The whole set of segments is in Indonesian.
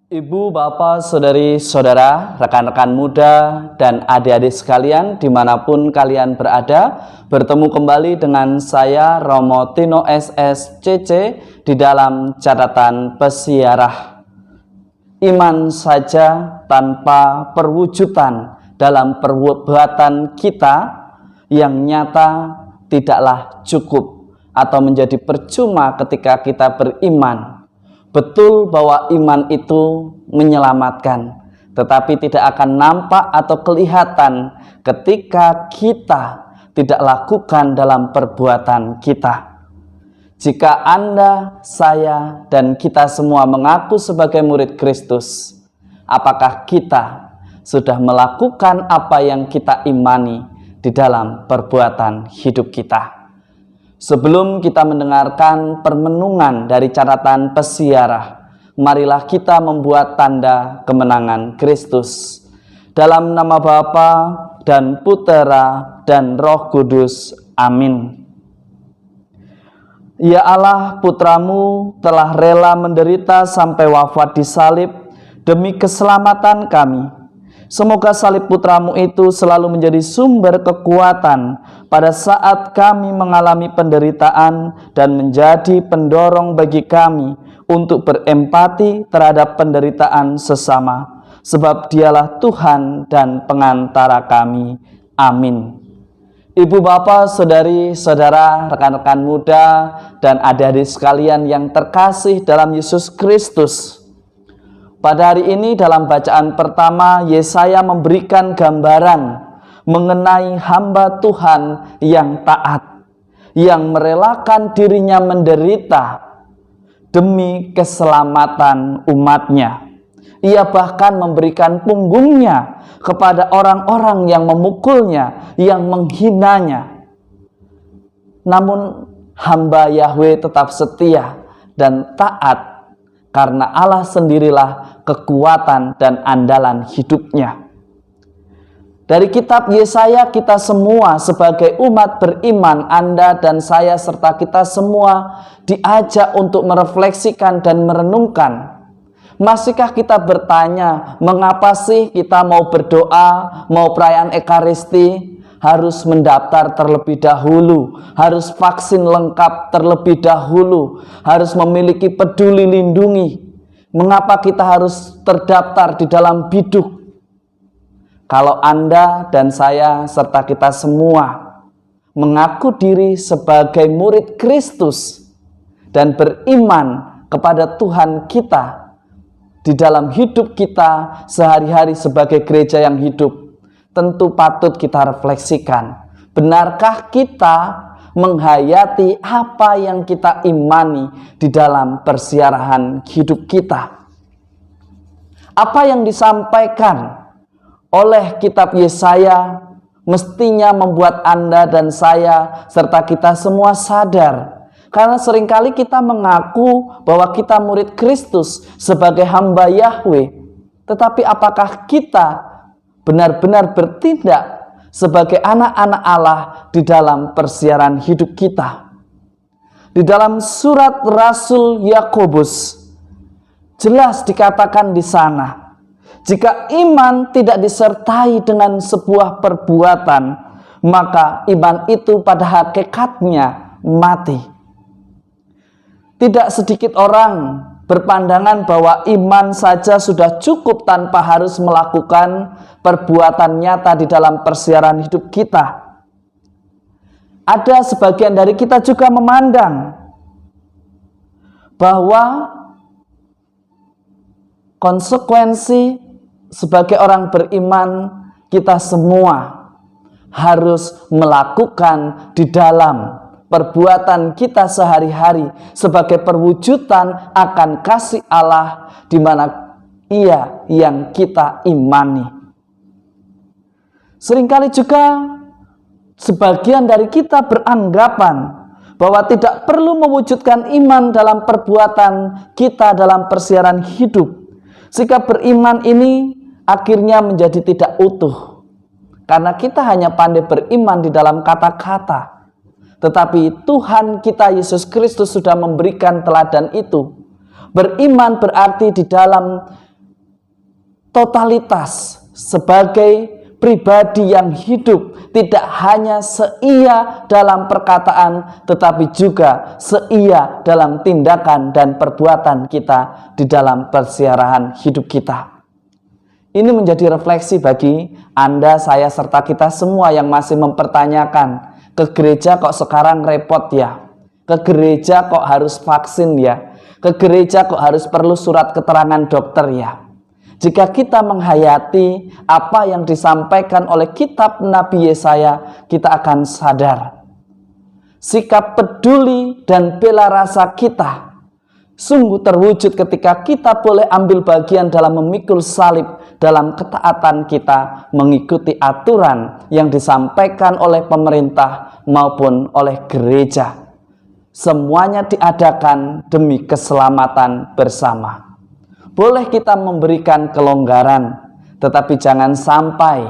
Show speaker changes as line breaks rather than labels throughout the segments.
Ibu, bapak, saudari, saudara, rekan-rekan muda, dan adik-adik sekalian dimanapun kalian berada, bertemu kembali dengan saya Romo Tino SSCC di dalam catatan pesiarah. Iman saja tanpa perwujudan dalam perbuatan kita yang nyata tidaklah cukup atau menjadi percuma ketika kita beriman. Betul bahwa iman itu menyelamatkan, tetapi tidak akan nampak atau kelihatan ketika kita tidak lakukan dalam perbuatan kita. Jika Anda, saya, dan kita semua mengaku sebagai murid Kristus, apakah kita sudah melakukan apa yang kita imani di dalam perbuatan hidup kita? Sebelum kita mendengarkan permenungan dari catatan pesiarah, marilah kita membuat tanda kemenangan Kristus. Dalam nama Bapa dan Putera dan Roh Kudus. Amin. Ya Allah, Putramu telah rela menderita sampai wafat di salib demi keselamatan kami. Semoga salib Putramu itu selalu menjadi sumber kekuatan pada saat kami mengalami penderitaan dan menjadi pendorong bagi kami untuk berempati terhadap penderitaan sesama, sebab Dialah Tuhan dan pengantara kami. Amin. Ibu, bapak, saudari, saudara, rekan-rekan muda, dan adik-adik sekalian yang terkasih dalam Yesus Kristus, pada hari ini dalam bacaan pertama, Yesaya memberikan gambaran mengenai hamba Tuhan yang taat, yang merelakan dirinya menderita demi keselamatan umatnya. Ia bahkan memberikan punggungnya kepada orang-orang yang memukulnya, yang menghinanya. Namun hamba Yahweh tetap setia dan taat, karena Allah sendirilah kekuatan dan andalan hidupnya. Dari kitab Yesaya, kita semua sebagai umat beriman, Anda dan saya serta kita semua diajak untuk merefleksikan dan merenungkan. Masihkah kita bertanya, mengapa sih kita mau berdoa, mau perayaan Ekaristi, harus mendaftar terlebih dahulu, harus vaksin lengkap terlebih dahulu, harus memiliki peduli lindungi? Mengapa kita harus terdaftar di dalam biduk? Kalau Anda dan saya serta kita semua mengaku diri sebagai murid Kristus dan beriman kepada Tuhan kita di dalam hidup kita sehari-hari sebagai gereja yang hidup, tentu patut kita refleksikan. Benarkah kita menghayati apa yang kita imani di dalam persiarahan hidup kita? Apa yang disampaikan oleh kitab Yesaya mestinya membuat Anda dan saya serta kita semua sadar. Karena seringkali kita mengaku bahwa kita murid Kristus sebagai hamba Yahweh, tetapi apakah kita benar-benar bertindak sebagai anak-anak Allah di dalam persiaran hidup kita? Di dalam surat Rasul Yakobus jelas dikatakan di sana, jika iman tidak disertai dengan sebuah perbuatan, maka iman itu pada hakikatnya mati. Tidak sedikit orang berpandangan bahwa iman saja sudah cukup tanpa harus melakukan perbuatan nyata di dalam persiaran hidup kita. Ada sebagian dari kita juga memandang bahwa konsekuensi sebagai orang beriman kita semua harus melakukan di dalam perbuatan kita sehari-hari sebagai perwujudan akan kasih Allah di mana Ia yang kita imani. Seringkali juga sebagian dari kita beranggapan bahwa tidak perlu mewujudkan iman dalam perbuatan kita dalam persiaran hidup. Sikap beriman ini akhirnya menjadi tidak utuh, karena kita hanya pandai beriman di dalam kata-kata. Tetapi Tuhan kita Yesus Kristus sudah memberikan teladan itu. Beriman berarti di dalam totalitas sebagai pribadi yang hidup, tidak hanya seia dalam perkataan, tetapi juga seia dalam tindakan dan perbuatan kita di dalam persiaran hidup kita. Ini menjadi refleksi bagi Anda, saya, serta kita semua yang masih mempertanyakan, ke gereja kok sekarang repot ya? Ke gereja kok harus vaksin ya? Ke gereja kok harus perlu surat keterangan dokter ya? Jika kita menghayati apa yang disampaikan oleh kitab Nabi Yesaya, kita akan sadar sikap peduli dan bela rasa kita sungguh terwujud ketika kita boleh ambil bagian dalam memikul salib, dalam ketaatan kita mengikuti aturan yang disampaikan oleh pemerintah maupun oleh gereja. Semuanya diadakan demi keselamatan bersama. Boleh kita memberikan kelonggaran, tetapi jangan sampai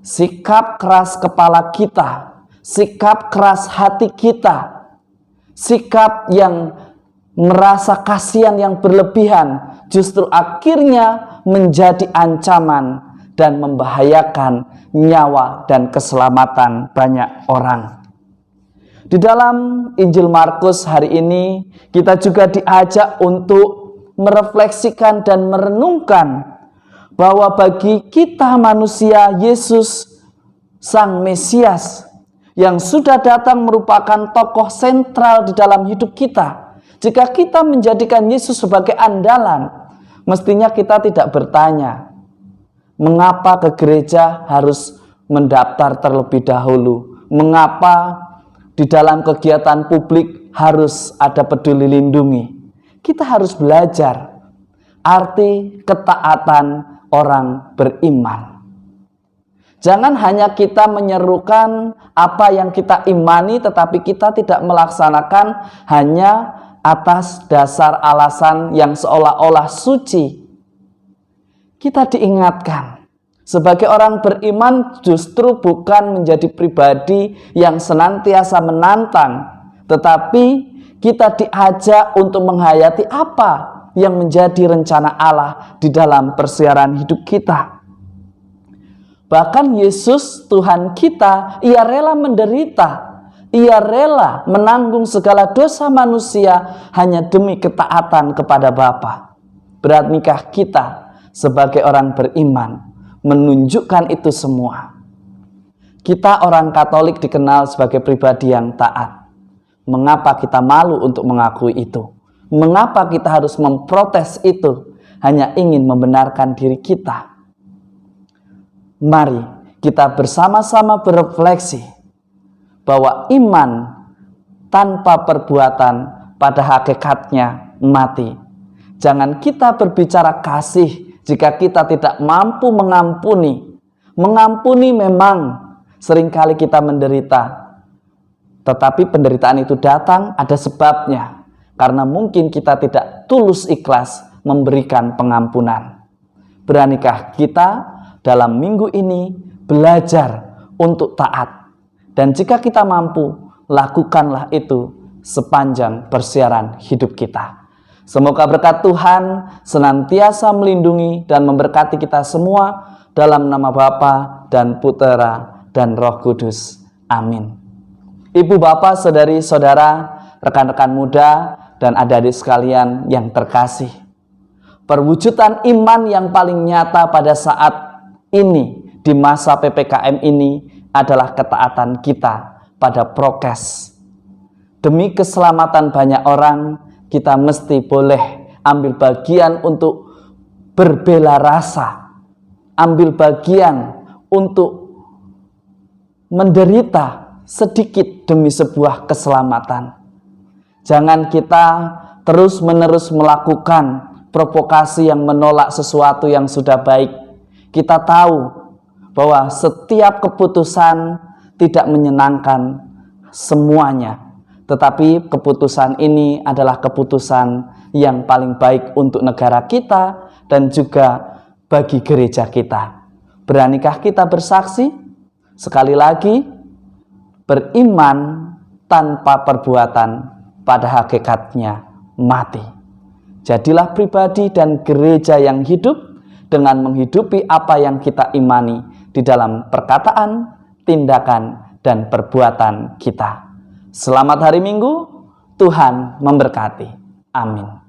sikap keras kepala kita, sikap keras hati kita, sikap yang merasa kasihan yang berlebihan justru akhirnya menjadi ancaman dan membahayakan nyawa dan keselamatan banyak orang. Di dalam Injil Markus hari ini kita juga diajak untuk merefleksikan dan merenungkan bahwa bagi kita manusia, Yesus Sang Mesias yang sudah datang merupakan tokoh sentral di dalam hidup kita. Jika kita menjadikan Yesus sebagai andalan, mestinya kita tidak bertanya, mengapa ke gereja harus mendaftar terlebih dahulu? Mengapa di dalam kegiatan publik harus ada peduli lindungi? Kita harus belajar arti ketaatan orang beriman. Jangan hanya kita menyerukan apa yang kita imani, tetapi kita tidak melaksanakan hanya atas dasar alasan yang seolah-olah suci. Kita diingatkan, sebagai orang beriman justru bukan menjadi pribadi yang senantiasa menantang, tetapi kita diajak untuk menghayati apa yang menjadi rencana Allah di dalam persiaran hidup kita. Bahkan Yesus, Tuhan kita, Ia rela menderita. Ia rela menanggung segala dosa manusia hanya demi ketaatan kepada Bapa. Beranikah kita sebagai orang beriman menunjukkan itu semua? Kita orang Katolik dikenal sebagai pribadi yang taat. Mengapa kita malu untuk mengakui itu? Mengapa kita harus memprotes itu? Hanya ingin membenarkan diri kita. Mari kita bersama-sama berefleksi bahwa iman tanpa perbuatan pada hakikatnya mati. Jangan kita berbicara kasih jika kita tidak mampu mengampuni. Mengampuni memang seringkali kita menderita. Tetapi penderitaan itu datang ada sebabnya. Karena mungkin kita tidak tulus ikhlas memberikan pengampunan. Beranikah kita dalam minggu ini belajar untuk taat? Dan jika kita mampu, lakukanlah itu sepanjang persiaran hidup kita. Semoga berkat Tuhan senantiasa melindungi dan memberkati kita semua dalam nama Bapa dan Putera dan Roh Kudus. Amin. Ibu, bapak, saudari, saudara, rekan-rekan muda, dan adik-adik sekalian yang terkasih. Perwujudan iman yang paling nyata pada saat ini, di masa PPKM ini, adalah ketaatan kita pada prokes. Demi keselamatan banyak orang, kita mesti boleh ambil bagian untuk berbela rasa, ambil bagian untuk menderita sedikit demi sebuah keselamatan. Jangan kita terus-menerus melakukan provokasi yang menolak sesuatu yang sudah baik. Kita tahu bahwa setiap keputusan tidak menyenangkan semuanya, tetapi keputusan ini adalah keputusan yang paling baik untuk negara kita dan juga bagi gereja kita. Beranikah kita bersaksi? Sekali lagi, beriman tanpa perbuatan pada hakikatnya mati. Jadilah pribadi dan gereja yang hidup dengan menghidupi apa yang kita imani di dalam perkataan, tindakan, dan perbuatan kita. Selamat hari Minggu, Tuhan memberkati. Amin.